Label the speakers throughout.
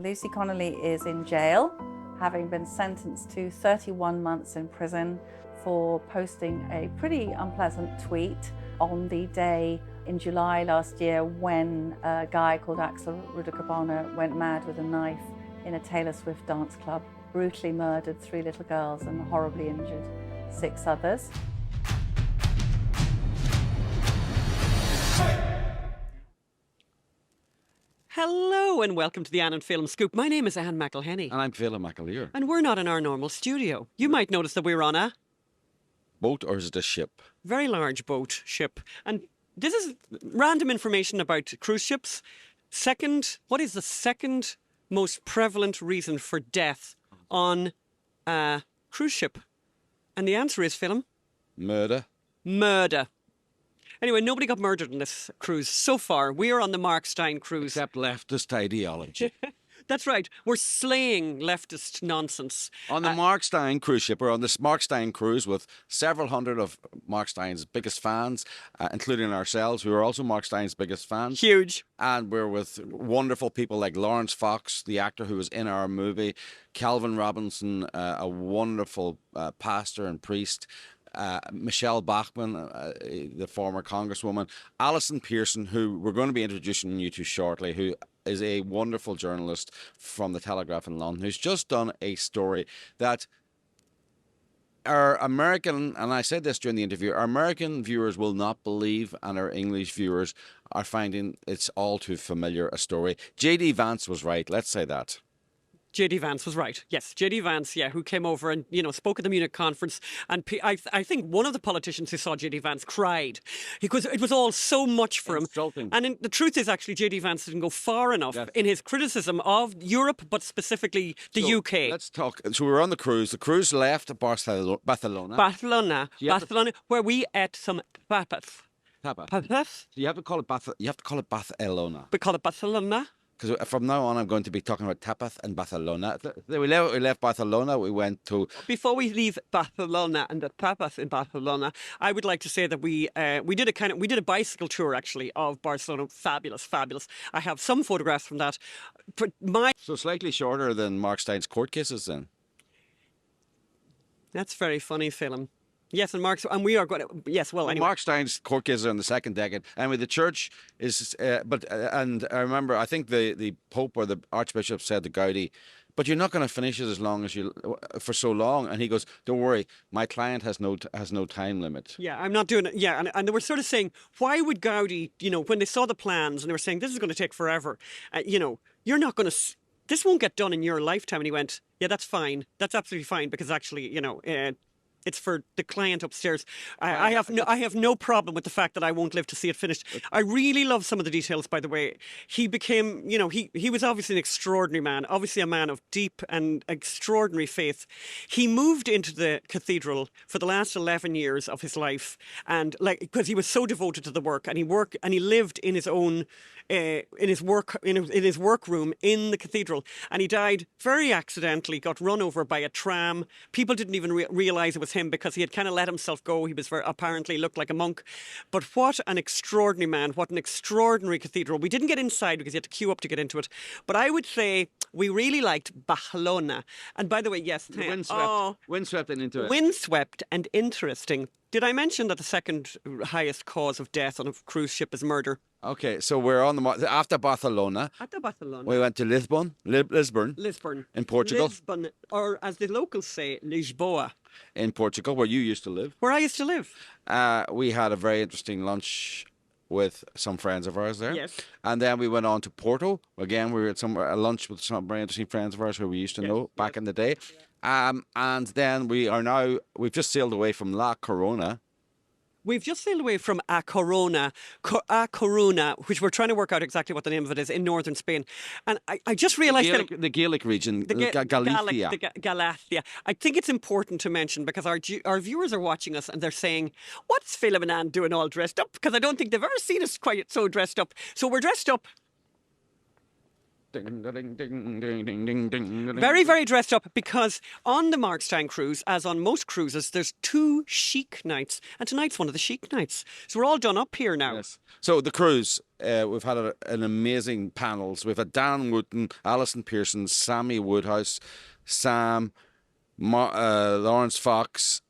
Speaker 1: Lucy Connelly is in jail, having been sentenced to 31 months in prison for posting a pretty unpleasant tweet on the day in July last year when a guy called Axel Rudakabana went mad with a knife in a Taylor Swift dance club, brutally murdered 3 little girls and horribly injured 6 others.
Speaker 2: Hello and welcome to the Anne and Phelim Scoop. My name is Anne McElhenney.
Speaker 3: And I'm Phelim McAleer.
Speaker 2: And we're not in our normal studio. You might notice that we're on a
Speaker 3: Boat or is it a ship?
Speaker 2: very large boat, ship. And this is random information about cruise ships. What is the second most prevalent reason for death on a cruise ship? And the answer is, Phelim?
Speaker 3: Murder.
Speaker 2: Murder. Anyway, nobody got murdered on this cruise so far. We are on the Mark Steyn Cruise.
Speaker 3: Except leftist ideology.
Speaker 2: That's right. We're slaying leftist nonsense.
Speaker 3: On the Mark Steyn cruise ship, we're on this Mark Steyn cruise with several hundred of Mark Steyn's biggest fans, including ourselves, who are also Mark Steyn's biggest fans.
Speaker 2: Huge.
Speaker 3: And we're with wonderful people like Lawrence Fox, the actor who was in our movie, Calvin Robinson, a wonderful pastor and priest, Michelle Bachmann, the former congresswoman, Allison Pearson, who we're going to be introducing you to shortly, who is a wonderful journalist from the Telegraph in London, who's just done a story that our American, and I said this during the interview, our American viewers will not believe, and our English viewers are finding it's all too familiar a story. J.D. Vance was right, let's say that.
Speaker 2: J.D. Vance was right. Yes, J.D. Vance, who came over and, spoke at the Munich conference. And I think one of the politicians who saw J.D. Vance cried because it was all so much for him.
Speaker 3: Insulting.
Speaker 2: And the truth is, actually, J.D. Vance didn't go far enough in his criticism of Europe, but specifically the UK.
Speaker 3: Let's talk. So we were on the cruise. The cruise left Barcelona.
Speaker 2: Barcelona, where we ate some tapas.
Speaker 3: Tapas. You have to call it Barcelona.
Speaker 2: We call it Barcelona.
Speaker 3: Because from now on, I'm going to be talking about tapas and Barcelona. We left Barcelona. We went to.
Speaker 2: Before we leave Barcelona and the tapas in Barcelona, I would like to say that we did a bicycle tour actually of Barcelona. Fabulous, fabulous. I have some photographs from that.
Speaker 3: So slightly shorter than Mark Steyn's court cases, then.
Speaker 2: That's very funny, Phelim. Yes, and we are going to. Yes, well, anyway.
Speaker 3: Mark Steyn's court cases are in the second decade. Anyway, the church is. And I remember, I think the Pope or the Archbishop said to Gaudi, "But you're not going to finish it as long as for so long." And he goes, "Don't worry, my client has no time limit."
Speaker 2: Yeah, I'm not doing it. Yeah, and they were sort of saying, why would Gaudi, when they saw the plans and they were saying this is going to take forever, you're not going to. This won't get done in your lifetime. And he went, "Yeah, that's fine. That's absolutely fine because actually, it's for the client upstairs. I have no problem with the fact that I won't live to see it finished." I really love some of the details, by the way. He became, he was obviously an extraordinary man, obviously a man of deep and extraordinary faith. He moved into the cathedral for the last 11 years of his life, and because he was so devoted to the work, and he lived in his own in his workroom in the cathedral, and he died very accidentally, got run over by a tram. People didn't even realise it was him because he had kind of let himself go. He was apparently looked like a monk. But what an extraordinary man, what an extraordinary cathedral. We didn't get inside because you had to queue up to get into it. But I would say we really liked Barcelona. And by the way, yes.
Speaker 3: Windswept and into it.
Speaker 2: Windswept and interesting. Did I mention that the second highest cause of death on a cruise ship is murder?
Speaker 3: Okay, so we're on after Barcelona.
Speaker 2: After Barcelona.
Speaker 3: We went to Lisbon. In Portugal.
Speaker 2: Lisbon, or as the locals say, Lisboa.
Speaker 3: In Portugal, where you used to live.
Speaker 2: Where I used to live.
Speaker 3: We had a very interesting lunch with some friends of ours there.
Speaker 2: Yes.
Speaker 3: And then we went on to Porto. Again, we were at a lunch with some very interesting friends of ours who we used to know back in the day. Yeah. And then we've just sailed away from La Corona.
Speaker 2: We've just sailed away from A Corona, which we're trying to work out exactly what the name of it is, in northern Spain. And I just realised
Speaker 3: the Gaelic region, Galicia.
Speaker 2: Galicia. I think it's important to mention because our viewers are watching us and they're saying, what's Phelim and Anne doing all dressed up? Because I don't think they've ever seen us quite so dressed up. So we're dressed up
Speaker 3: Ding, ding, ding, ding, ding, ding, ding.
Speaker 2: Very, very dressed up, because on the Mark Steyn Cruise, as on most cruises, there's 2 chic nights, and tonight's one of the chic nights. So we're all done up here now.
Speaker 3: Yes. So the cruise, we've had an amazing panels. We've had Dan Wooten, Allison Pearson, Sammy Woodhouse, Sam, Lawrence Fox,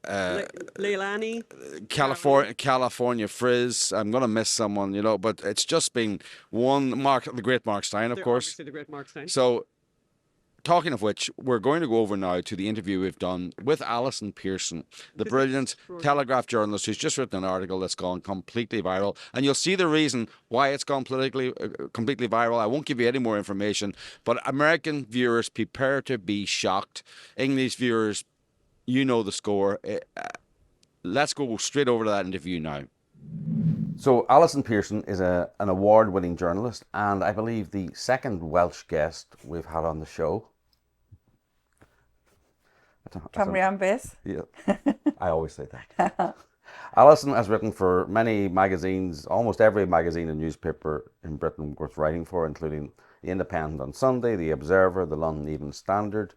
Speaker 2: Leilani.
Speaker 3: California Frizz. I'm gonna miss someone, but it's just been the great Mark Steyn, of course.
Speaker 2: Obviously the great Mark Steyn.
Speaker 3: So, talking of which, we're going to go over now to the interview we've done with Allison Pearson, the brilliant Telegraph journalist who's just written an article that's gone completely viral. And you'll see the reason why it's gone completely viral. I won't give you any more information, but American viewers, prepare to be shocked. English viewers, you know the score. Let's go straight over to that interview now. So Allison Pearson is an award-winning journalist, and I believe the second Welsh guest we've had on the show.
Speaker 1: Cymru Beth.
Speaker 3: Yeah, I always say that. Allison has written for many magazines, almost every magazine and newspaper in Britain worth writing for, including The Independent on Sunday, The Observer, The London Evening Standard.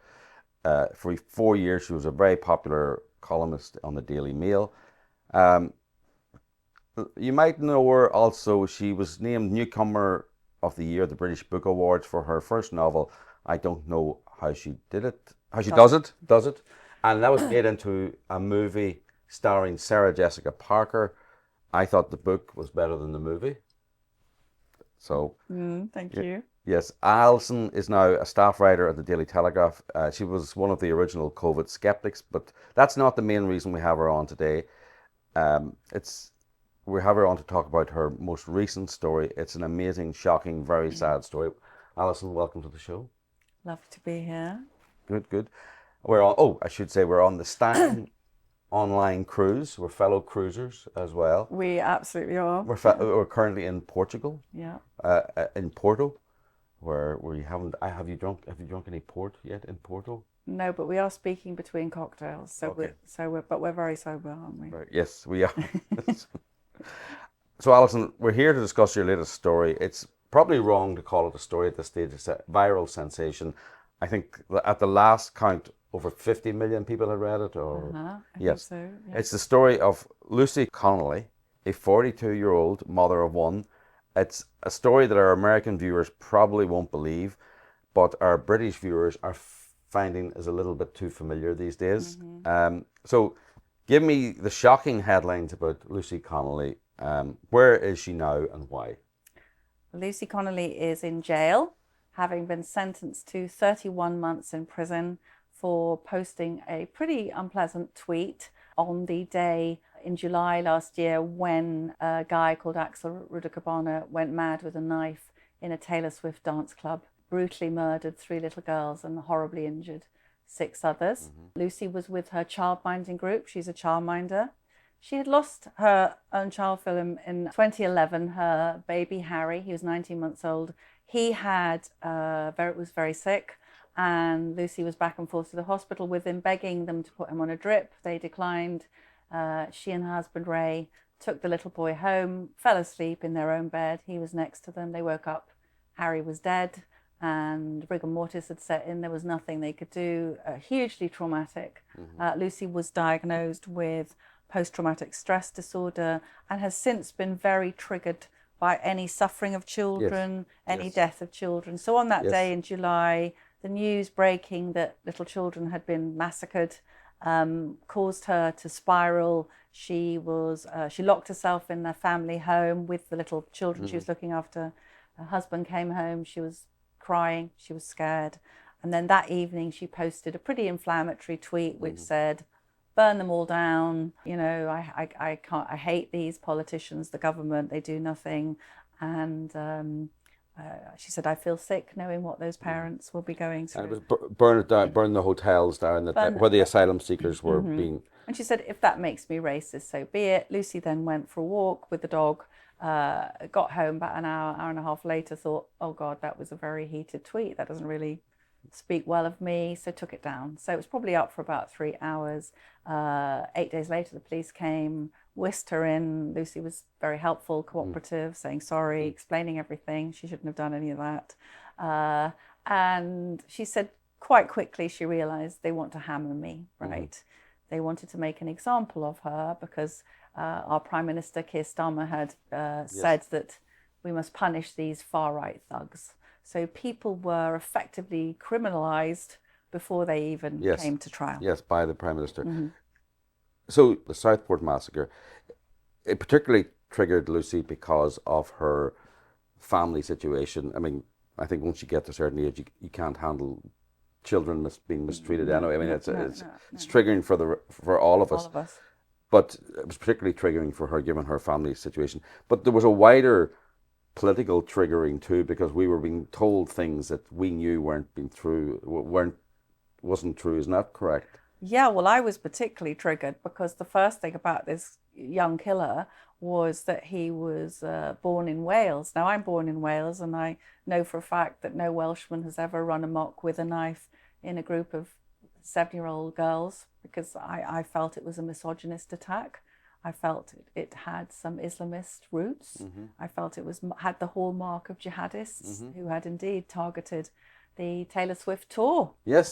Speaker 3: For 4 years, she was a very popular columnist on the Daily Mail. You might know her also. She was named Newcomer of the Year at the British Book Awards for her first novel. I don't know how she did it. How she does it. And that was made into a movie starring Sarah Jessica Parker. I thought the book was better than the movie. So,
Speaker 1: thank you.
Speaker 3: Yes, Alison is now a staff writer at the Daily Telegraph. She was one of the original COVID skeptics, but that's not the main reason we have her on today. We have her on to talk about her most recent story. It's an amazing, shocking, very sad story. Alison, welcome to the show.
Speaker 1: Love to be here.
Speaker 3: Good. We're on the Steyn online cruise. We're fellow cruisers as well.
Speaker 1: We absolutely are.
Speaker 3: We're currently in Portugal.
Speaker 1: Yeah.
Speaker 3: In Porto, where we haven't. Have you drunk any port yet in Porto?
Speaker 1: No, but we are speaking between cocktails. So
Speaker 3: Okay.
Speaker 1: we're very sober, aren't we?
Speaker 3: Right. Yes, we are. So, Alison, we're here to discuss your latest story. It's probably wrong to call it a story at this stage. It's a viral sensation. I think at the last count, over 50 million people had read it.
Speaker 1: I
Speaker 3: yes,
Speaker 1: think so. Yeah.
Speaker 3: It's the story of Lucy Connelly, a 42-year-old mother of one. It's a story that our American viewers probably won't believe, but our British viewers are finding is a little bit too familiar these days. So give me the shocking headlines about Lucy Connelly. Where is she now and why?
Speaker 1: Lucy Connelly is in jail, having been sentenced to 31 months in prison for posting a pretty unpleasant tweet on the day in July last year when a guy called Axel Rudakabana went mad with a knife in a Taylor Swift dance club, brutally murdered 3 little girls and horribly injured 6 others. Lucy was with her childminding group. She's a childminder. She had lost her own child, Phelim, in 2011. Her baby Harry, he was 19 months old. He was very sick, and Lucy was back and forth to the hospital with him, begging them to put him on a drip. They declined. She and her husband Ray took the little boy home, fell asleep in their own bed. He was next to them. They woke up. Harry was dead, and rigor mortis had set in. There was nothing they could do. Hugely traumatic. Lucy was diagnosed with post-traumatic stress disorder and has since been very triggered by any suffering of children, any death of children. So on that day in July, the news breaking that little children had been massacred caused her to spiral. She locked herself in their family home with the little children she was looking after. Her husband came home. She was crying. She was scared. And then that evening, she posted a pretty inflammatory tweet which said, "Burn them all down. I hate these politicians, the government. They do nothing." And she said, "I feel sick knowing what those parents will be going through."
Speaker 3: And it was burn it down, burn the hotels down where the asylum seekers were being.
Speaker 1: And she said, "If that makes me racist, so be it." Lucy then went for a walk with the dog, got home about an hour and a half later, thought, "Oh God, that was a very heated tweet. That doesn't really speak well of me," so took it down. So it was probably up for about 3 hours. 8 days later, the police came, whisked her in. Lucy was very helpful, cooperative, saying sorry, explaining everything. She shouldn't have done any of that. And she said quite quickly she realized they want to hammer me, right? They wanted to make an example of her because our Prime Minister Keir Starmer had said that we must punish these far-right thugs. So people were effectively criminalized before they even came to trial.
Speaker 4: Yes, by the Prime Minister. So the Southport massacre, it particularly triggered Lucy because of her family situation. I mean, I think once you get to a certain age, you can't handle children being mistreated anyway. I mean, it's triggering for all of us.
Speaker 1: All of us.
Speaker 4: But it was particularly triggering for her, given her family situation. But there was a wider political triggering too, because we were being told things that we knew wasn't true. Isn't that correct?
Speaker 1: Yeah, well, I was particularly triggered because the first thing about this young killer was that he was born in Wales. Now, I'm born in Wales, and I know for a fact that no Welshman has ever run amok with a knife in a group of 7-year-old girls, because I felt it was a misogynist attack. I felt it had some Islamist roots. I felt it had the hallmark of jihadists who had indeed targeted the Taylor Swift tour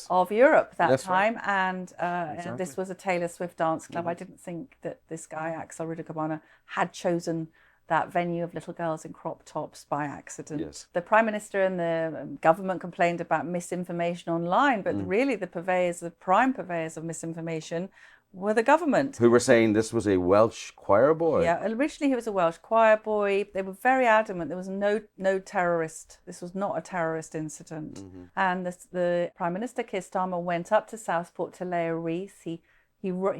Speaker 1: of Europe that time. Right. And this was a Taylor Swift dance club. I didn't think that this guy, Axel Rudagabana, had chosen that venue of little girls in crop tops by accident. The Prime Minister and the government complained about misinformation online, but really the prime purveyors of misinformation were the government.
Speaker 4: Who were saying this was a Welsh choir boy?
Speaker 1: Yeah, originally he was a Welsh choir boy. They were very adamant there was no terrorist. This was not a terrorist incident. And the Prime Minister, Keir Starmer, went up to Southport to lay a wreath. He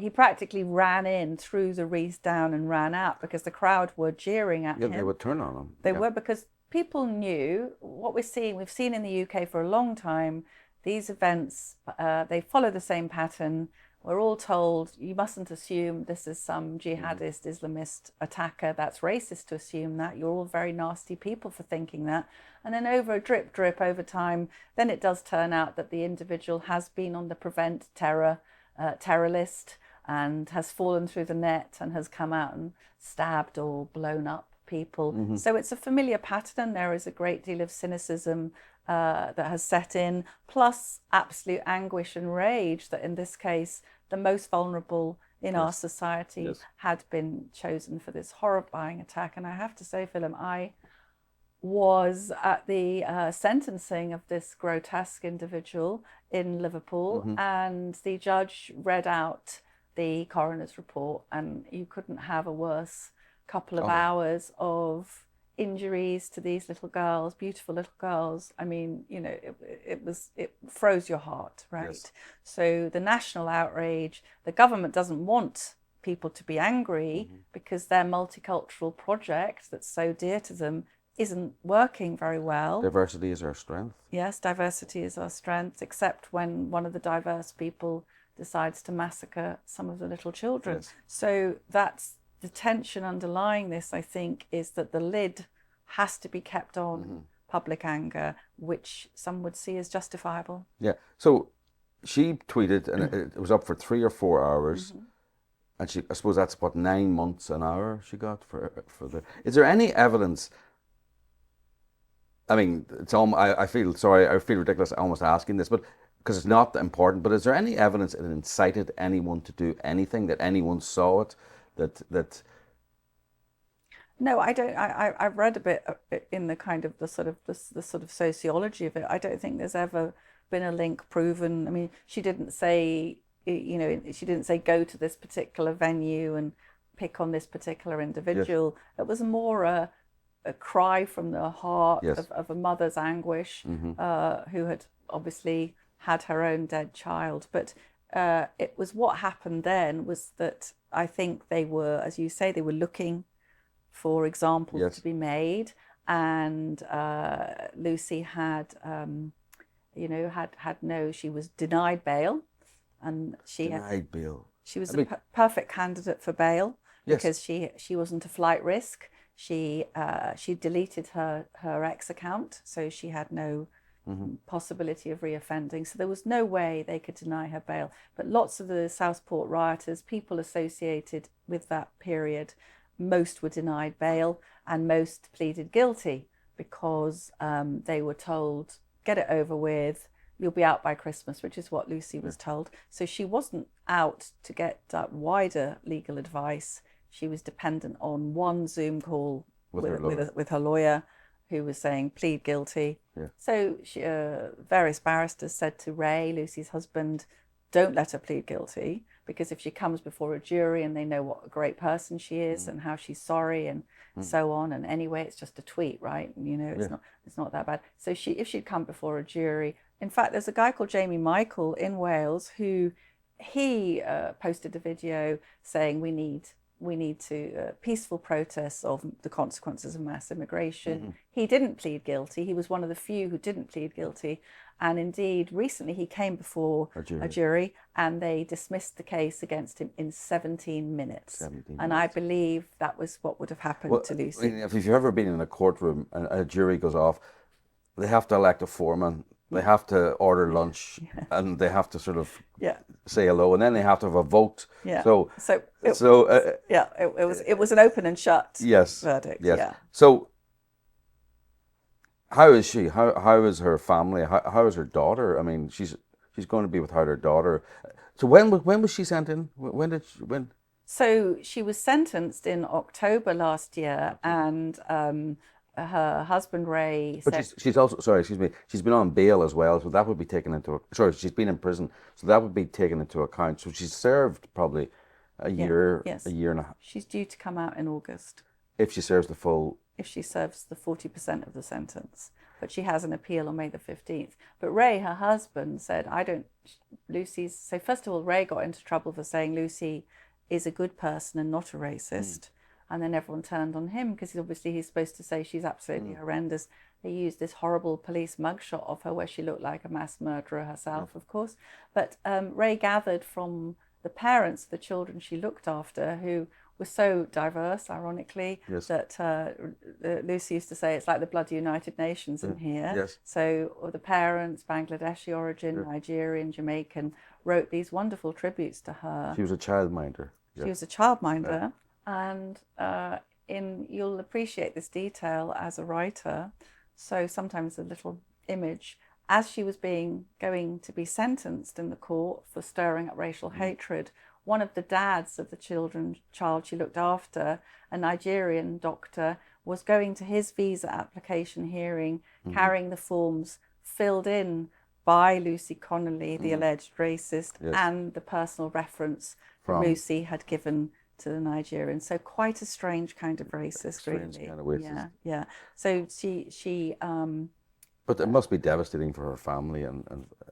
Speaker 1: practically ran in, threw the wreath down and ran out because the crowd were jeering at him.
Speaker 4: Yeah, they would turn on him.
Speaker 1: They were, because people knew what we've seen in the UK for a long time. These events, they follow the same pattern. We're all told you mustn't assume this is some jihadist Islamist attacker. That's racist to assume that. You're all very nasty people for thinking that. And then over a drip over time, then it does turn out that the individual has been on the prevent terror list and has fallen through the net and has come out and stabbed or blown up people. So it's a familiar pattern. There is a great deal of cynicism that has set in, plus absolute anguish and rage that in this case the most vulnerable in our society had been chosen for this horrifying attack. And I have to say, Phelim, I was at the sentencing of this grotesque individual in Liverpool, and the judge read out the coroner's report, and you couldn't have a worse couple of hours of injuries to these little girls, beautiful little girls. I mean, it froze your heart, right? So the national outrage, the government doesn't want people to be angry because their multicultural project that's so dear to them isn't working very well.
Speaker 4: Diversity is our strength.
Speaker 1: Yes, diversity is our strength, except when one of the diverse people decides to massacre some of the little children. So that's the tension underlying this, I think, is that the lid has to be kept on public anger, which some would see as justifiable.
Speaker 4: Yeah. So she tweeted, and it was up for 3 or 4 hours, and I suppose that's what, 9 months an hour she got for the. Is there any evidence? I mean, I feel ridiculous almost asking this, but because it's not important. But is there any evidence it incited anyone to do anything, that anyone saw it? That
Speaker 1: No, I don't. I've read a bit in the kind of the sort of sociology of it. I don't think there's ever been a link proven. I mean, she didn't say go to this particular venue and pick on this particular individual. It was more a cry from the heart of a mother's anguish, who had obviously had her own dead child. But it was what happened then was that I think they were, as you say, they were looking for examples to be made, and Lucy had, she was denied bail, and she was a perfect candidate for bail because she wasn't a flight risk. She deleted her ex account, so she had no possibility of reoffending. So there was no way they could deny her bail. But lots of the Southport rioters, people associated with that period, most were denied bail and most pleaded guilty because they were told, get it over with, you'll be out by Christmas, which is what Lucy was told. So she wasn't out to get wider legal advice. She was dependent on one Zoom call with her lawyer, who was saying, plead guilty.
Speaker 4: Yeah.
Speaker 1: So various barristers said to Ray, Lucy's husband, don't let her plead guilty, because if she comes before a jury and they know what a great person she is and how she's sorry and so on, and anyway, it's just a tweet, right? You know, it's not that bad. So if she'd come before a jury, in fact, there's a guy called Jamie Michael in Wales who posted a video saying we need to peaceful protests of the consequences of mass immigration. He didn't plead guilty. He was one of the few who didn't plead guilty. And indeed, recently he came before a jury and they dismissed the case against him in 17 minutes. And I believe that was what would have happened to Lucy.
Speaker 4: I mean, if you've ever been in a courtroom and a jury goes off, they have to elect a foreman. They have to order lunch and they have to sort of say hello, and then they have to have a vote.
Speaker 1: Yeah.
Speaker 4: So
Speaker 1: it was an open and shut verdict.
Speaker 4: Yes.
Speaker 1: Yeah.
Speaker 4: So how is she? How is her family? How is her daughter? I mean, she's going to be without her daughter. So when was she sent in? When?
Speaker 1: So she was sentenced in October last year, and her husband Ray.
Speaker 4: But she's also, sorry, excuse me, she's been on bail as well, so that would be taken into. Sorry, she's been in prison, so that would be taken into account. So she's served probably a year, a year and a half.
Speaker 1: She's due to come out in August.
Speaker 4: If she serves the full.
Speaker 1: If she serves the 40% of the sentence, but she has an appeal on May the 15th. But Ray, her husband, said, so first of all, Ray got into trouble for saying Lucy is a good person and not a racist. And then everyone turned on him because he's supposed to say she's absolutely horrendous. They used this horrible police mugshot of her where she looked like a mass murderer herself, of course. But Ray gathered from the parents of the children she looked after, who were so diverse, ironically, that Lucy used to say it's like the bloody United Nations in here.
Speaker 4: Yes.
Speaker 1: So the parents, Bangladeshi origin, Nigerian, Jamaican, wrote these wonderful tributes to her.
Speaker 4: She was a childminder.
Speaker 1: She was a childminder. And you'll appreciate this detail as a writer. So sometimes a little image. As she was going to be sentenced in the court for stirring up racial hatred, one of the dads of the child she looked after, a Nigerian doctor, was going to his visa application hearing, carrying the forms filled in by Lucy Connelly, the alleged racist, and the personal reference Lucy had given to the Nigerian. So quite a strange kind of racist, really.
Speaker 4: Kind of racist.
Speaker 1: Yeah. So she
Speaker 4: But it must be devastating for her family and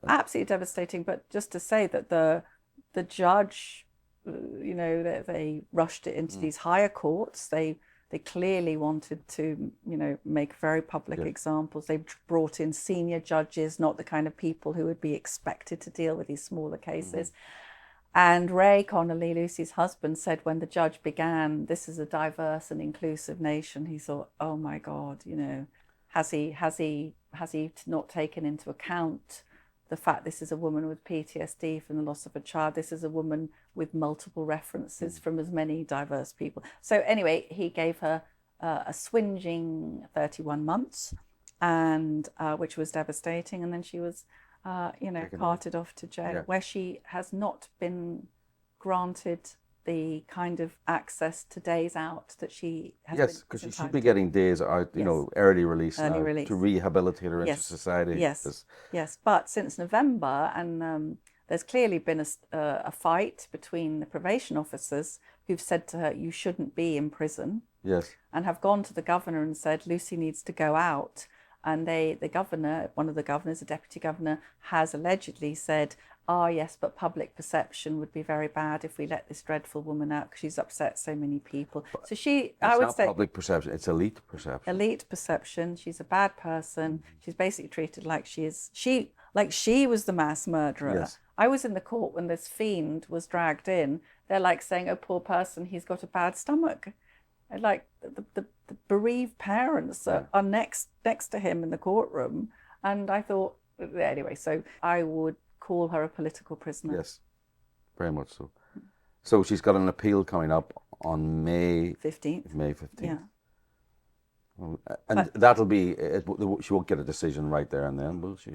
Speaker 1: absolutely devastating. But just to say that the judge, they rushed it into these higher courts. They clearly wanted to, make very public examples. They brought in senior judges, not the kind of people who would be expected to deal with these smaller cases. And Ray Connelly, Lucy's husband, said when the judge began, this is a diverse and inclusive nation, he thought, oh my God, has he not taken into account the fact this is a woman with PTSD from the loss of a child? This is a woman with multiple references from as many diverse people. So anyway, he gave her a swinging 31 months, and which was devastating. And then she was carted off to jail, where she has not been granted the kind of access to days out that she has been.
Speaker 4: Yes, because she should be getting days out, early release to rehabilitate her into society.
Speaker 1: Yes. But since November, and there's clearly been a fight between the probation officers who've said to her, you shouldn't be in prison.
Speaker 4: Yes.
Speaker 1: And have gone to the governor and said, Lucy needs to go out. And the governor, one of the governors, the deputy governor, has allegedly said, yes, but public perception would be very bad if we let this dreadful woman out because she's upset so many people. So
Speaker 4: it's not public perception, it's elite perception.
Speaker 1: Elite perception. She's a bad person. She's basically treated like she was the mass murderer.
Speaker 4: Yes.
Speaker 1: I was in the court when this fiend was dragged in. They're like saying, oh, poor person, he's got a bad stomach. And like the bereaved parents are next to him in the courtroom, And I thought, anyway, so I would call her a political prisoner.
Speaker 4: Yes, very much so. So she's got an appeal coming up on May
Speaker 1: 15th.
Speaker 4: May 15th.
Speaker 1: Yeah.
Speaker 4: Well, and that'll be, she won't get a decision right there and then, will she?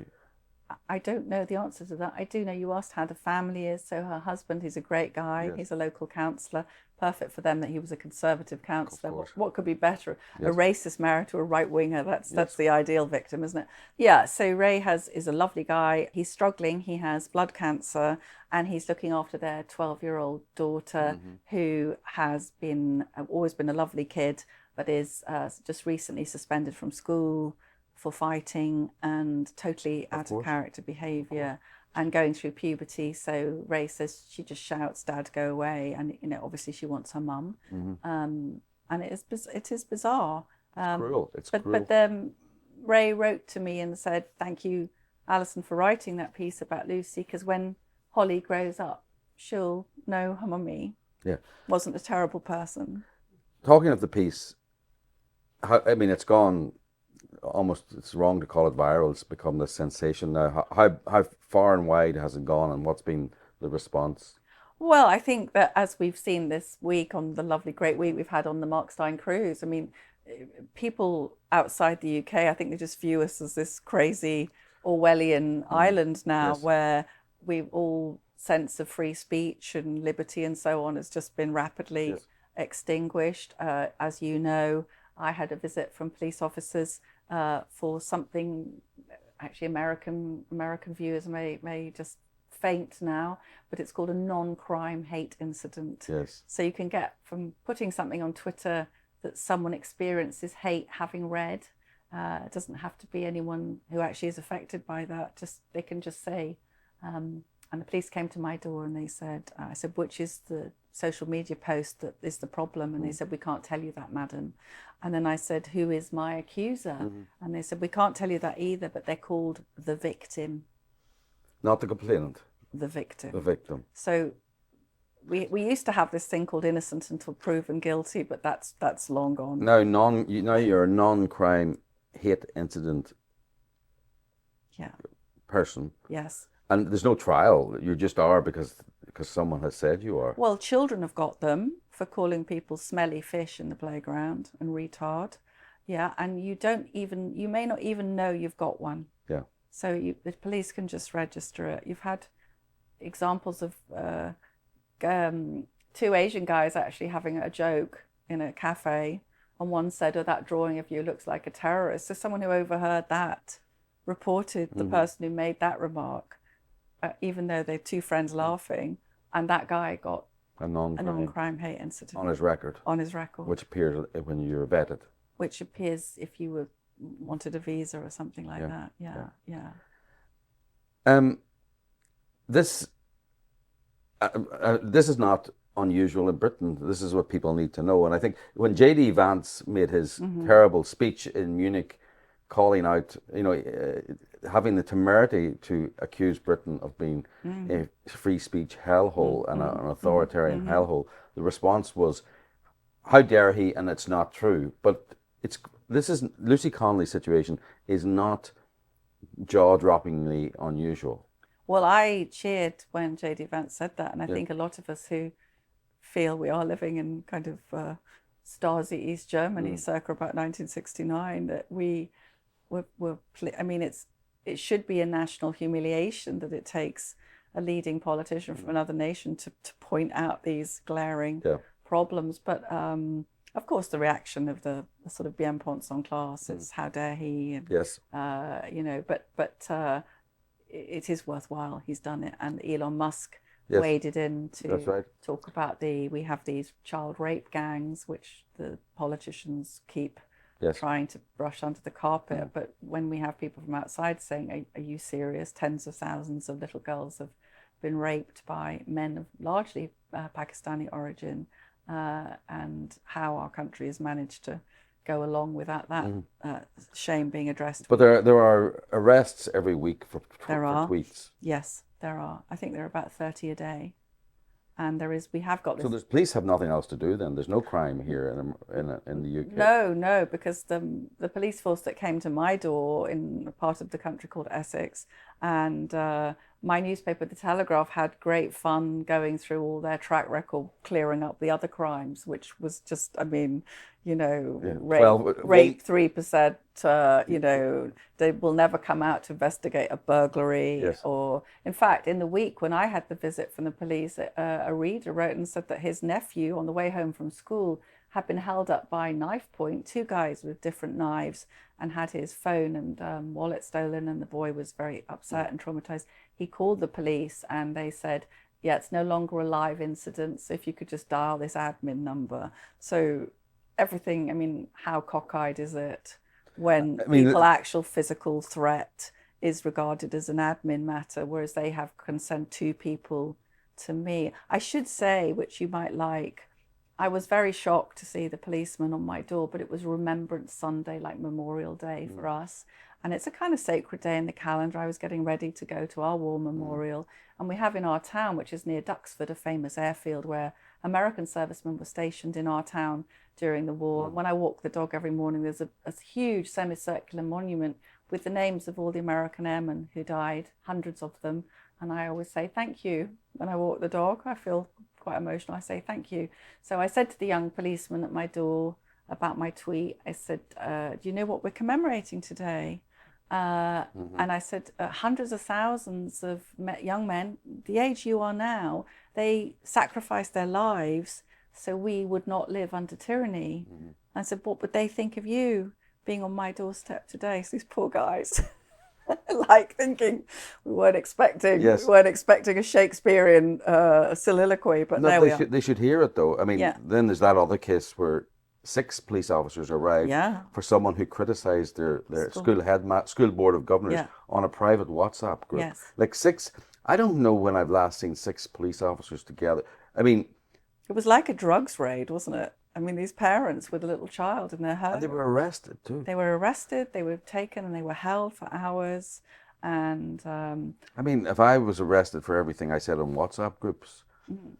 Speaker 1: I don't know the answer to that. I do know you asked how the family is. So her husband, he's a great guy.
Speaker 4: Yes.
Speaker 1: He's a local councillor. Perfect for them that he was a Conservative councillor.
Speaker 4: course.
Speaker 1: What could be better?
Speaker 4: Yes.
Speaker 1: A racist married to a right-winger. That's the ideal victim, isn't it? Yeah, so Ray is a lovely guy. He's struggling. He has blood cancer and he's looking after their 12-year-old daughter who has always been a lovely kid, but is just recently suspended from school for fighting and totally out of character behaviour and going through puberty. So Ray says she just shouts, "Dad, go away," and obviously she wants her mum, and it is bizarre.
Speaker 4: Cruel. It's cruel.
Speaker 1: But then Ray wrote to me and said, "Thank you, Alison, for writing that piece about Lucy, because when Holly grows up, she'll know her mummy wasn't a terrible person."
Speaker 4: Talking of the piece, it's gone. Almost, it's wrong to call it viral. It's become this sensation now. How far and wide has it gone, and what's been the response?
Speaker 1: Well, I think that as we've seen this week on the lovely, great week we've had on the Mark Steyn Cruise, I mean, people outside the UK, I think they just view us as this crazy Orwellian island now, where we've all sense of free speech and liberty and so on has just been rapidly extinguished. As you know, I had a visit from police officers for something, actually American viewers may just faint now, but it's called a non-crime hate incident.
Speaker 4: Yes.
Speaker 1: So you can get from putting something on Twitter that someone experiences hate having read. It doesn't have to be anyone who actually is affected by that. They can just say, and the police came to my door and they said, I said, which is the social media post that is the problem? And they said, we can't tell you that, madam. And then I said, who is my accuser? And they said, we can't tell you that either, but they're called the victim.
Speaker 4: Not the complainant.
Speaker 1: The victim.
Speaker 4: The victim.
Speaker 1: So we used to have this thing called innocent until proven guilty, but that's long gone.
Speaker 4: Now you're a non-crime hate incident person.
Speaker 1: Yes.
Speaker 4: And there's no trial. You just are because someone has said you are.
Speaker 1: Well, children have got them for calling people smelly fish in the playground and retard. Yeah, and you may not even know you've got one.
Speaker 4: Yeah.
Speaker 1: So the police can just register it. You've had examples of two Asian guys actually having a joke in a cafe, and one said, "Oh, that drawing of you looks like a terrorist." So someone who overheard that reported the person who made that remark, even though they're two friends laughing, and that guy got a non-crime hate incident
Speaker 4: on his record.
Speaker 1: On his record,
Speaker 4: which appears when you're vetted.
Speaker 1: Which appears if you wanted a visa or something like that. Yeah.
Speaker 4: This is not unusual in Britain. This is what people need to know. And I think when J.D. Vance made his terrible speech in Munich, calling out, having the temerity to accuse Britain of being a free speech hellhole and an authoritarian hellhole, the response was, "How dare he?" And it's not true. But Lucy Connelly's situation is not jaw-droppingly unusual.
Speaker 1: Well, I cheered when J.D. Vance said that, and I think a lot of us who feel we are living in kind of Stasi East Germany circa about 1969, that it should be a national humiliation that it takes a leading politician from another nation to point out these glaring problems. But of course, the reaction of the sort of bien-pensant en classe is, "How dare he?" And, but it is worthwhile. He's done it, and Elon Musk waded in to talk about we have these child rape gangs, which the politicians keep trying to brush under the carpet. But when we have people from outside saying, are you serious? Tens of thousands of little girls have been raped by men of largely Pakistani origin, and how our country has managed to go along without that shame being addressed.
Speaker 4: But there are arrests every week for tweets.
Speaker 1: Yes, there are. I think there are about 30 a day. And we have got this.
Speaker 4: So the police have nothing else to do then? There's no crime here in the UK?
Speaker 1: No, because the police force that came to my door in a part of the country called Essex, and my newspaper, The Telegraph, had great fun going through all their track record, clearing up the other crimes, which was just, I mean, you know, rape 3%, you know, they will never come out to investigate a burglary.
Speaker 4: Yes.
Speaker 1: Or, in fact, in the week when I had the visit from the police, a reader wrote and said that his nephew, on the way home from school, had been held up by knife point, 2 guys with different knives, and had his phone and wallet stolen, and the boy was very upset and traumatized. He called the police and they said, yeah, it's no longer a live incident, so if you could just dial this admin number. So everything, I mean, how cockeyed is it when actual physical threat is regarded as an admin matter, whereas they can send 2 people to me. I should say, which you might like, I was very shocked to see the policeman on my door, but it was Remembrance Sunday, like Memorial Day for us. And it's a kind of sacred day in the calendar. I was getting ready to go to our war memorial. And we have in our town, which is near Duxford, a famous airfield where American servicemen were stationed in our town during the war. When I walk the dog every morning, there's a huge semicircular monument with the names of all the American airmen who died, hundreds of them. And I always say thank you when I walk the dog. I feel quite emotional. I say thank you. So I said to the young policeman at my door about my tweet, I said, do you know what we're commemorating today? And I said, hundreds of thousands of young men, the age you are now, they sacrificed their lives so we would not live under tyranny. I said, what would they think of you being on my doorstep today? So these poor guys, like thinking we weren't expecting a Shakespearean soliloquy, but there we are.
Speaker 4: They should hear it though. I mean, then there's that other case where 6 police officers arrived for someone who criticised their school board of governors on a private WhatsApp group.
Speaker 1: Yes.
Speaker 4: Like 6, I don't know when I've last seen 6 police officers together. I mean,
Speaker 1: it was like a drugs raid, wasn't it? I mean, these parents with a little child in their home.
Speaker 4: And they were arrested too.
Speaker 1: They were arrested, they were taken and they were held for hours. And
Speaker 4: I mean, if I was arrested for everything I said on WhatsApp groups,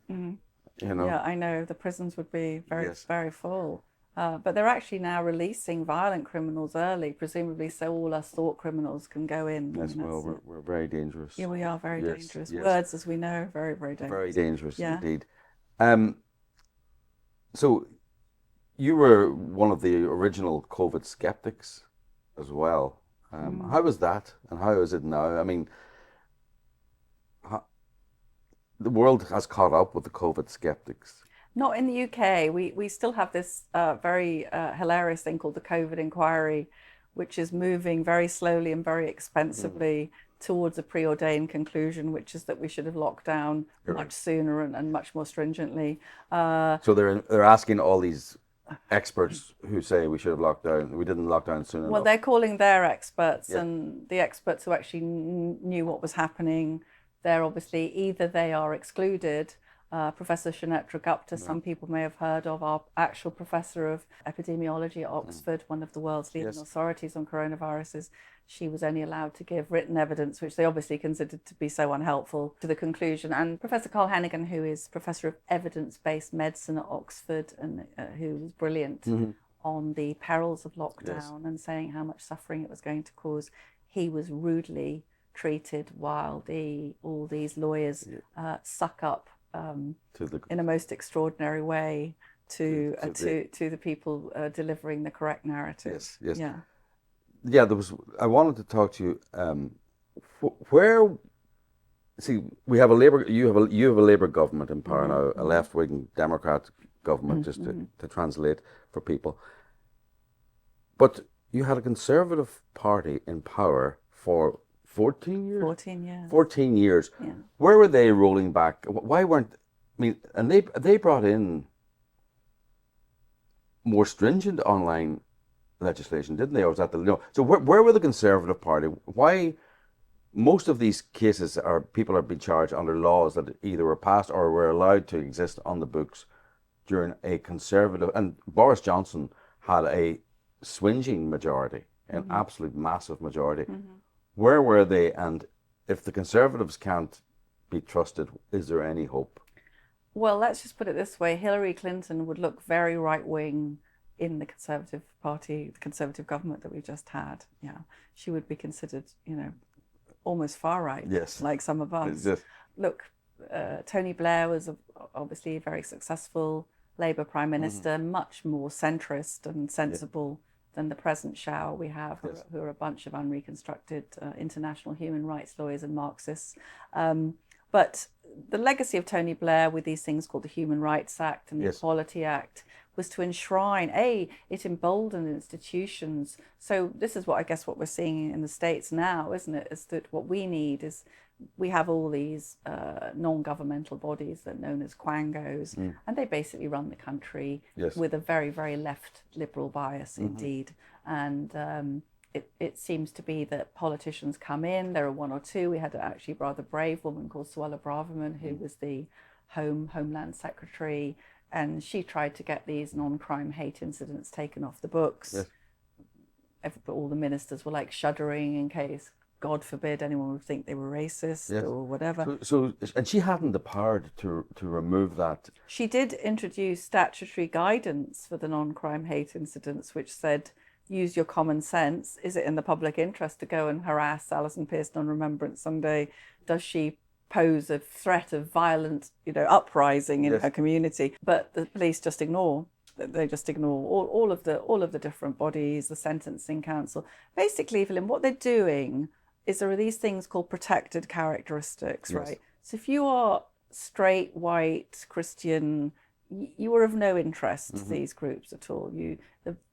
Speaker 4: you know.
Speaker 1: Yeah, I know, the prisons would be very full. But they're actually now releasing violent criminals early, presumably so all us thought criminals can go in.
Speaker 4: Yes, well, we're very dangerous.
Speaker 1: Yeah, we are very dangerous. Yes. Words, as we know, very, very dangerous.
Speaker 4: Very dangerous indeed. So you were one of the original COVID skeptics as well. How was that and how is it now? I mean, the world has caught up with the COVID skeptics.
Speaker 1: Not in the UK. We still have this very hilarious thing called the COVID inquiry, which is moving very slowly and very expensively towards a preordained conclusion, which is that we should have locked down much sooner and much more stringently.
Speaker 4: So they're asking all these experts who say we should have locked down. We didn't lock down soon enough.
Speaker 1: Well, they're calling their experts, and the experts who actually knew what was happening, they're obviously either they are excluded. Professor Sunetra Gupta, some people may have heard of, our actual professor of epidemiology at Oxford, one of the world's leading authorities on coronaviruses. She was only allowed to give written evidence, which they obviously considered to be so unhelpful to the conclusion. And Professor Carl Hennigan, who is Professor of Evidence-Based Medicine at Oxford, and who was brilliant on the perils of lockdown and saying how much suffering it was going to cause, he was rudely treated while all these lawyers suck up in a most extraordinary way to the people delivering the correct narrative.
Speaker 4: Yes. Yeah. I wanted to talk to you. Where? See, we have a Labour. You have a Labour government in power now, a left-wing Democrat government, just to translate for people. But you had a Conservative Party in power for 14 years?
Speaker 1: 14 years.
Speaker 4: 14 years. Yeah. Where were they rolling back? Why weren't, I mean, and they brought in more stringent online legislation, didn't they? Or was that so where were the Conservative Party? Why most of these cases people are being charged under laws that either were passed or were allowed to exist on the books during a Conservative, and Boris Johnson had a swinging majority, an absolute massive majority. Where were they? And if the Conservatives can't be trusted, is there any hope?
Speaker 1: Well, let's just put it this way. Hillary Clinton would look very right-wing in the Conservative Party, the Conservative government that we've just had. Yeah, she would be considered, almost far right,
Speaker 4: Yes.
Speaker 1: like some of us.
Speaker 4: Yes.
Speaker 1: Look, Tony Blair was obviously a very successful Labour Prime Minister, much more centrist and sensible than the present shower we have, who are a bunch of unreconstructed international human rights lawyers and Marxists. But the legacy of Tony Blair with these things called the Human Rights Act and the Equality Act was to enshrine, it emboldened institutions. So this is what we're seeing in the States now, isn't it? Is that what we need is, we have all these non-governmental bodies that are known as quangos, and they basically run the country with a very, very left liberal bias indeed. And it seems to be that politicians come in, there are one or two. We had an actually rather brave woman called Suella Braverman, who was the Homeland Secretary, and she tried to get these non-crime hate incidents taken off the books. All the ministers were like shuddering in case, God forbid, anyone would think they were racist or whatever.
Speaker 4: So, and she hadn't the power to remove that.
Speaker 1: She did introduce statutory guidance for the non-crime hate incidents, which said, use your common sense. Is it in the public interest to go and harass Allison Pearson on Remembrance Sunday? Does she pose a threat of violent, uprising in her community? But the police just ignore. They just ignore all of the different bodies, the sentencing council. Basically, Phelim, what they're doing is there are these things called protected characteristics, right? So if you are straight, white, Christian, you are of no interest to these groups at all.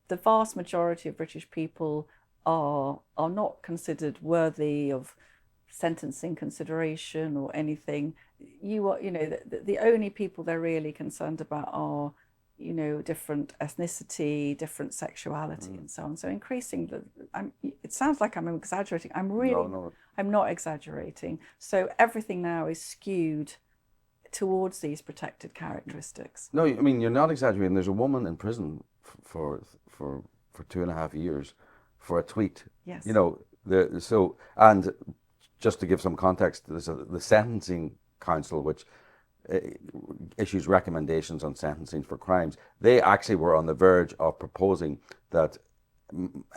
Speaker 1: The vast majority of British people are not considered worthy of sentencing consideration or anything. You are, the only people they're really concerned about are, different ethnicity, different sexuality, and so on. So increasingly, it sounds like I'm exaggerating. I'm not exaggerating. So everything now is skewed towards these protected characteristics.
Speaker 4: No, I mean, you're not exaggerating. There's a woman in prison for 2.5 years for a tweet.
Speaker 1: Yes.
Speaker 4: And just to give some context, there's the Sentencing Council, which issues recommendations on sentencing for crimes. They actually were on the verge of proposing that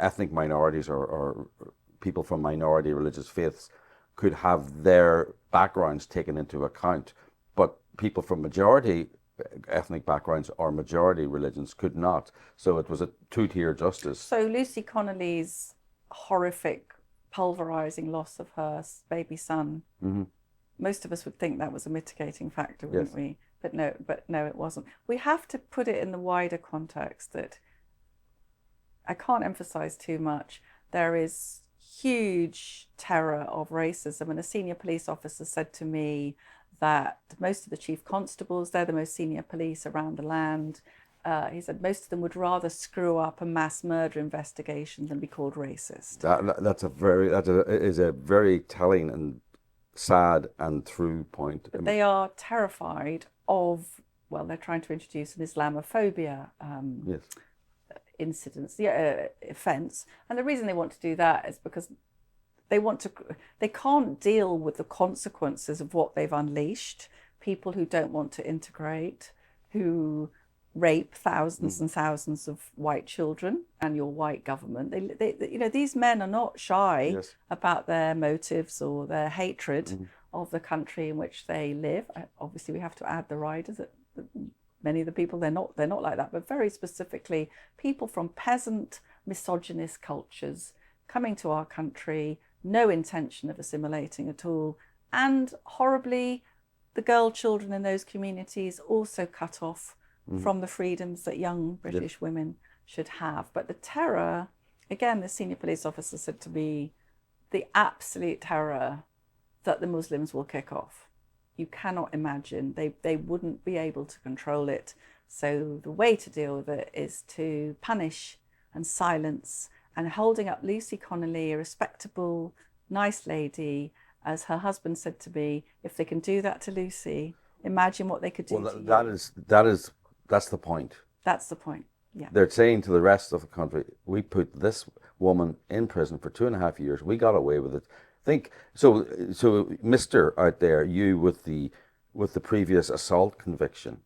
Speaker 4: ethnic minorities or people from minority religious faiths could have their backgrounds taken into account, but people from majority ethnic backgrounds or majority religions could not. So it was a two-tier justice.
Speaker 1: So Lucy Connelly's horrific pulverizing loss of her baby son, most of us would think that was a mitigating factor, wouldn't we? But no, it wasn't. We have to put it in the wider context that I can't emphasize too much. There is huge terror of racism, and a senior police officer said to me that most of the chief constables, they're the most senior police around the land. He said most of them would rather screw up a mass murder investigation than be called racist.
Speaker 4: That is a very telling and sad and true point.
Speaker 1: But they are terrified of, well, they're trying to introduce an Islamophobia incidence, offence. And the reason they want to do that is because they can't deal with the consequences of what they've unleashed. People who don't want to integrate, who rape thousands and thousands of white children, and your white government. These men are not shy about their motives or their hatred of the country in which they live. Obviously, we have to add the riders. That many of the people they're not like that, but very specifically, people from peasant misogynist cultures coming to our country, no intention of assimilating at all, and horribly, the girl children in those communities also cut off from the freedoms that young British women should have. But the terror, again, the senior police officer said to me, the absolute terror that the Muslims will kick off. You cannot imagine. They wouldn't be able to control it. So the way to deal with it is to punish and silence, and holding up Lucy Connelly, a respectable, nice lady, as her husband said to me, if they can do that to Lucy, imagine what they could do to you.
Speaker 4: That's the point.
Speaker 1: That's the point, yeah.
Speaker 4: They're saying to the rest of the country, we put this woman in prison for 2.5 years. We got away with it. So Mr. out there, you with the with the previous assault conviction,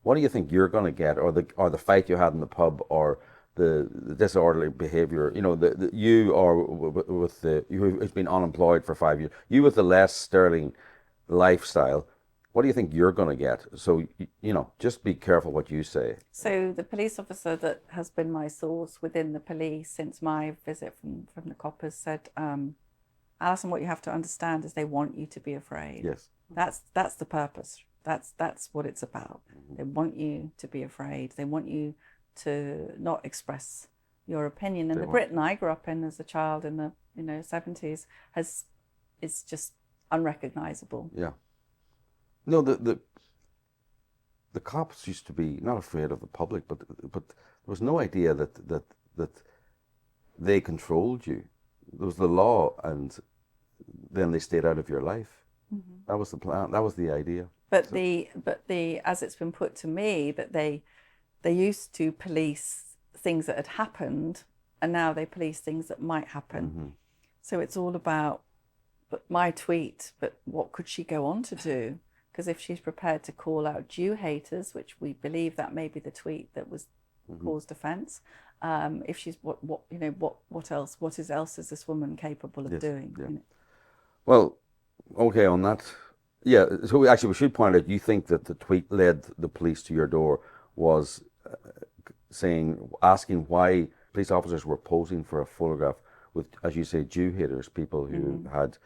Speaker 4: what do you think you're going to get, or the fight you had in the pub, or the disorderly behaviour? You know, you or with you who's been unemployed for 5 years, you with the less sterling lifestyle. What do you think you're going to get? So, you know, just be careful what you say.
Speaker 1: So the police officer that has been my source within the police since my visit from the coppers said, Alison, what you have to understand is they want you to be afraid.
Speaker 4: Yes.
Speaker 1: That's the purpose. That's what it's about. They want you to be afraid. They want you to not express your opinion. And the Britain I grew up in as a child in the 70s is just unrecognizable.
Speaker 4: Yeah. No, the cops used to be not afraid of the public, but there was no idea that they controlled you. There was the law, and then they stayed out of your life. Mm-hmm. That was the plan. That was the idea.
Speaker 1: But the as it's been put to me, that they used to police things that had happened, and now they police things that might happen. Mm-hmm. So it's all about, but my tweet, but what could she go on to do? Because if she's prepared to call out Jew haters, which we believe that may be the tweet that was caused offence, if she's what else? What else is this woman capable of doing?
Speaker 4: Yeah.
Speaker 1: You know?
Speaker 4: Well, okay, on that, yeah. So we should point out, you think that the tweet led the police to your door was asking why police officers were posing for a photograph with, as you say, Jew haters, people who had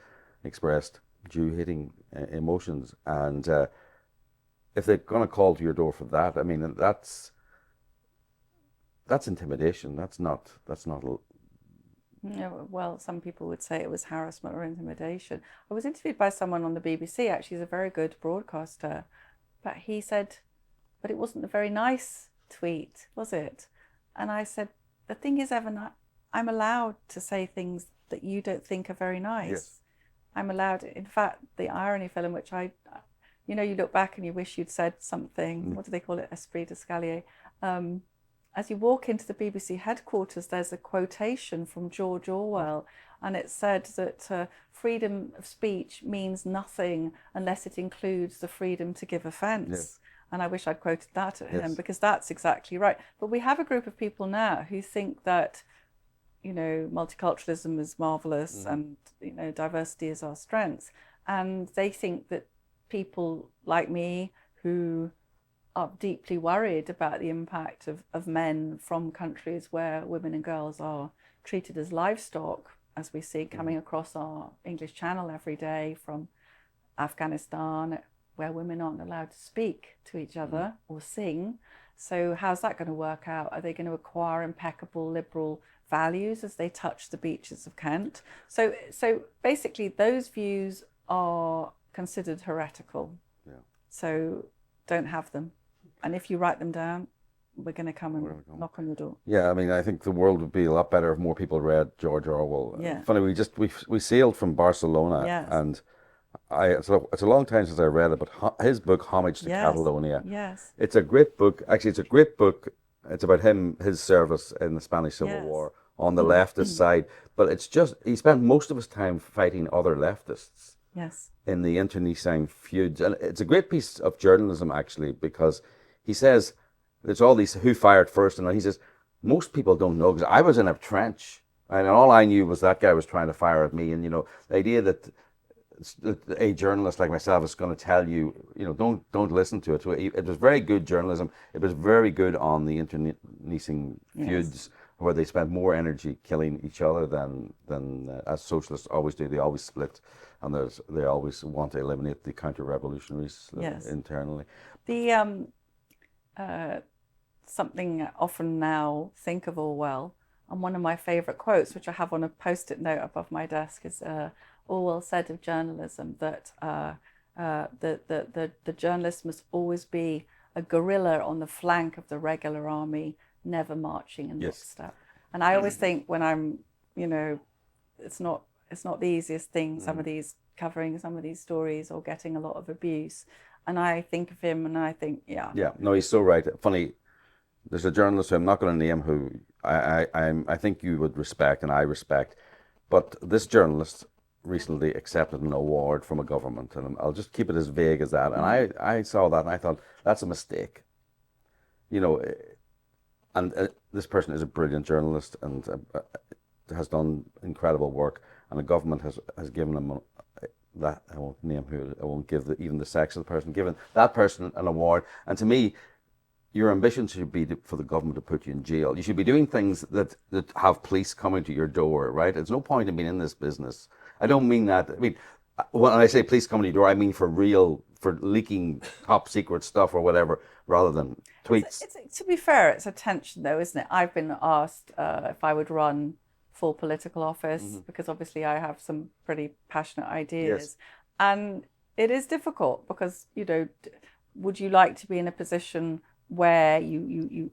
Speaker 4: expressed Jew-hating emotions, and if they're going to call to your door for that, I mean, that's intimidation. That's not.
Speaker 1: Yeah, well, some people would say it was harassment or intimidation. I was interviewed by someone on the BBC. Actually, he's a very good broadcaster, but he said, "But it wasn't a very nice tweet, was it?" And I said, "The thing is, Evan, I'm allowed to say things that you don't think are very nice." Yes. I'm allowed, in fact, the irony, Phelim, which you look back and you wish you'd said something, what do they call it, esprit d'escalier. As you walk into the BBC headquarters, there's a quotation from George Orwell, and it said that freedom of speech means nothing unless it includes the freedom to give offence. Yes. And I wish I'd quoted that at him, because that's exactly right. But we have a group of people now who think that multiculturalism is marvelous and, diversity is our strength. And they think that people like me who are deeply worried about the impact of men from countries where women and girls are treated as livestock, as we see coming across our English Channel every day from Afghanistan, where women aren't allowed to speak to each other or sing. So how's that going to work out? Are they going to acquire impeccable liberal values as they touch the beaches of Kent? So basically those views are considered heretical. Yeah. So don't have them. And if you write them down, we're going to come and knock on your door.
Speaker 4: Yeah, I mean, I think the world would be a lot better if more people read George Orwell.
Speaker 1: Yeah.
Speaker 4: Funny, we sailed from Barcelona, and it's a long time since I read it, but his book Homage to Catalonia.
Speaker 1: Yes.
Speaker 4: It's a great book. Actually, it's a great book. It's about his service in the Spanish Civil War on the leftist side. But it's just, he spent most of his time fighting other leftists.
Speaker 1: Yes.
Speaker 4: In the internecine feuds. And it's a great piece of journalism, actually, because he says, there's all these who fired first, and he says, most people don't know, because I was in a trench, and all I knew was that guy was trying to fire at me. And, the idea that a journalist like myself is going to tell you, don't listen to it. So it was very good journalism. It was very good on the internecine feuds, where they spent more energy killing each other than as socialists always do. They always split, and they always want to eliminate the counter-revolutionaries internally.
Speaker 1: The something I often now think of Orwell, and one of my favourite quotes, which I have on a post-it note above my desk, is Orwell said of journalism that the journalist must always be a guerrilla on the flank of the regular army, never marching in lockstep. And I always think when I'm, it's not the easiest thing, covering some of these stories or getting a lot of abuse. And I think of him and I think,
Speaker 4: Yeah, no, he's so right. Funny, there's a journalist who I'm not going to name who I think you would respect and I respect. But this journalist recently accepted an award from a government, and I'll just keep it as vague as that. And I saw that and I thought, that's a mistake. You know, and this person is a brilliant journalist and has done incredible work, and the government has given him that, I won't name who, I won't give even the sex of the person, given that person an award. And to me, your ambition should be for the government to put you in jail. You should be doing things that have police coming to your door, right? There's no point in being in this business. I don't mean that. I mean, when I say police coming to your door, I mean for leaking top secret stuff or whatever, rather than tweets.
Speaker 1: To be fair, it's attention though, isn't it? I've been asked if I would run for political office, because obviously I have some pretty passionate ideas.
Speaker 4: Yes.
Speaker 1: And it is difficult because, you know, would you like to be in a position where you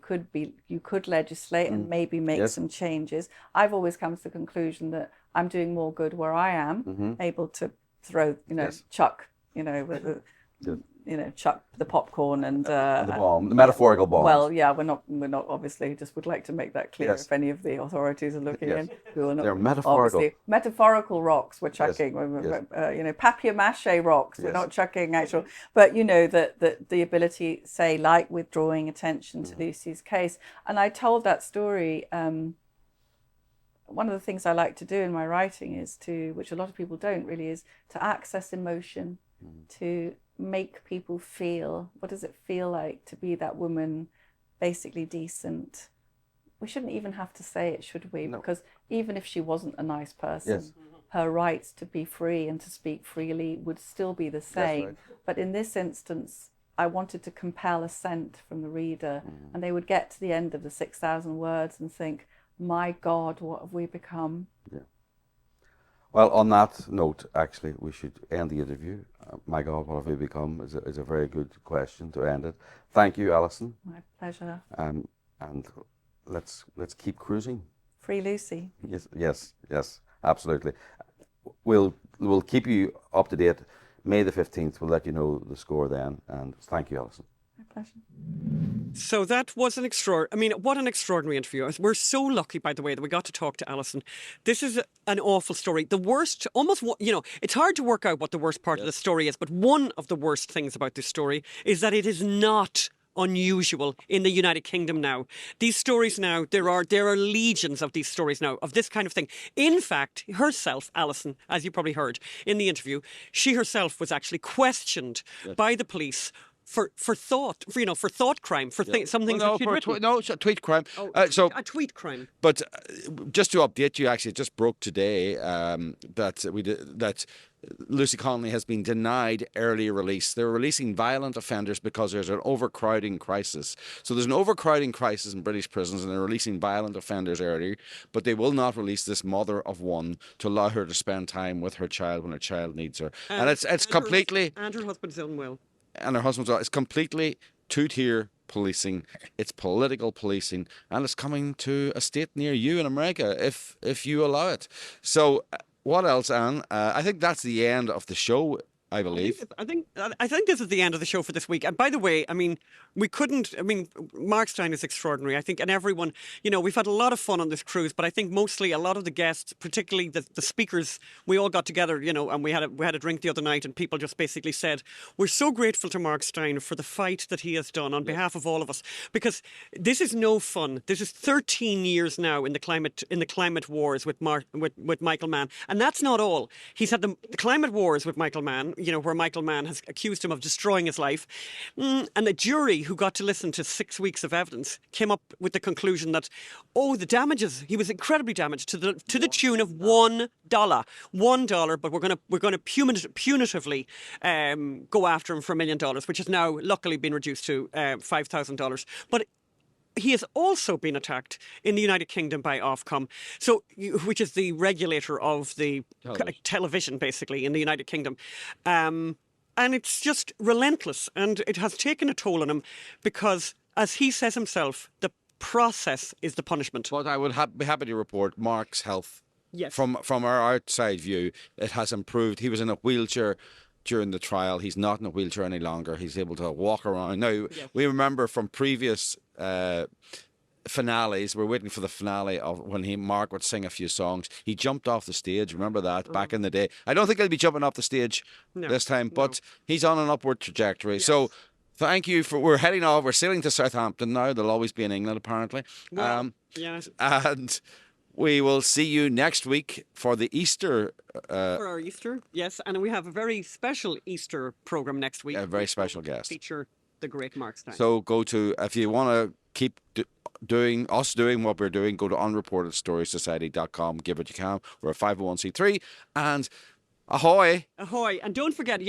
Speaker 1: could legislate and maybe make some changes? I've always come to the conclusion that I'm doing more good where I am, able to throw, chuck, chuck the popcorn and
Speaker 4: the bomb, the metaphorical bomb.
Speaker 1: Well, yeah, we're not obviously, just would like to make that clear.
Speaker 4: Yes.
Speaker 1: If any of the authorities are looking in, we will not.
Speaker 4: They're metaphorical.
Speaker 1: Obviously, metaphorical rocks we're chucking.
Speaker 4: Yes.
Speaker 1: Papier-mâché rocks. We're not chucking actual. But that the ability, say, like with drawing attention to Lucy's case, and I told that story. One of the things I like to do in my writing is which a lot of people don't really, is to access emotion, to make people feel, what does it feel like to be that woman, basically decent? We shouldn't even have to say it, should we?
Speaker 4: No.
Speaker 1: Because even if she wasn't a nice person, her rights to be free and to speak freely would still be the same.
Speaker 4: Right.
Speaker 1: But in this instance, I wanted to compel assent from the reader, and they would get to the end of the 6,000 words and think, my God, what have we become?
Speaker 4: Yeah. Well, on that note, actually, we should end the interview. My God, what have we become is a very good question to end it. Thank you, Alison.
Speaker 1: My pleasure.
Speaker 4: And let's keep cruising.
Speaker 1: Free Lucy.
Speaker 4: Yes, absolutely. We'll keep you up to date. May the 15th, we'll let you know the score then. And thank you, Alison.
Speaker 1: My pleasure.
Speaker 2: So that was what an extraordinary interview. We're so lucky, by the way, that we got to talk to Alison. This is an awful story. The worst, it's hard to work out what the worst part of the story is, but one of the worst things about this story is that it is not unusual in the United Kingdom now. These stories now, there are legions of these stories now, of this kind of thing. In fact, herself, Alison, as you probably heard in the interview, she herself was actually questioned by the police for thought crime, some things that she'd written.
Speaker 3: It's a tweet crime.
Speaker 2: A tweet crime.
Speaker 3: But just to update you, actually, it just broke today that Lucy Connelly has been denied early release. They're releasing violent offenders because there's an overcrowding crisis. So there's an overcrowding crisis in British prisons, and they're releasing violent offenders early, but they will not release this mother of one to allow her to spend time with her child when her child needs her. And it's completely...
Speaker 2: And her husband's unwell.
Speaker 3: And her husband's it's completely two-tier policing. It's political policing, and it's coming to a state near you in America if you allow it. So what else, Anne? I think that's the end of the show, I believe.
Speaker 2: I think this is the end of the show for this week. And by the way, Mark Steyn is extraordinary. I think, and everyone, we've had a lot of fun on this cruise, but I think mostly a lot of the guests, particularly the speakers, we all got together, and we had a drink the other night, and people just basically said, we're so grateful to Mark Steyn for the fight that he has done on behalf of all of us, because this is no fun. This is 13 years now in the climate wars with Michael Mann, and that's not all. He's had the climate wars with Michael Mann, where Michael Mann has accused him of destroying his life. And the jury, who got to listen to 6 weeks of evidence, came up with the conclusion that, the damages, he was incredibly damaged to the tune of $1. $1, but we're going to punitively go after him for $1 million, which has now luckily been reduced to $5,000. But he has also been attacked in the United Kingdom by Ofcom, which is the regulator of the television, basically, in the United Kingdom. And it's just relentless, and it has taken a toll on him because, as he says himself, the process is the punishment.
Speaker 3: But I would be happy to report Mark's health.
Speaker 2: Yes.
Speaker 3: From our outside view, it has improved. He was in a wheelchair during the trial. He's not in a wheelchair any longer. He's able to walk around. Now, we remember from previous finales. We're waiting for the finale of when Mark would sing a few songs. He jumped off the stage. Remember that back in the day. I don't think he'll be jumping off the stage this time, but he's on an upward trajectory.
Speaker 2: Yes.
Speaker 3: So thank you we're heading off. We're sailing to Southampton now. They'll always be in England, apparently.
Speaker 2: Well, yes.
Speaker 3: And we will see you next week for the Easter.
Speaker 2: For our Easter, yes. And we have a very special Easter program next week.
Speaker 3: A very special guest.
Speaker 2: Feature the great Mark Steyn.
Speaker 3: So go to, if you want to keep doing what we're doing, go to unreportedstoriesociety.com. Give what you can. We're a 501c3. And ahoy!
Speaker 2: Ahoy! And don't forget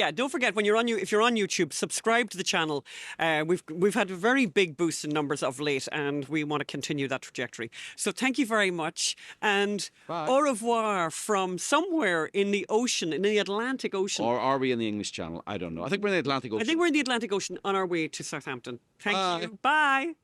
Speaker 2: when you're on if you're on YouTube, subscribe to the channel. We've had a very big boost in numbers of late, and we want to continue that trajectory. So thank you very much, and au revoir from somewhere in the ocean, in the Atlantic Ocean.
Speaker 3: Or are we in the English Channel? I don't know. I think we're in the Atlantic Ocean.
Speaker 2: I think we're in the Atlantic Ocean on our way to Southampton. Thank you. Bye.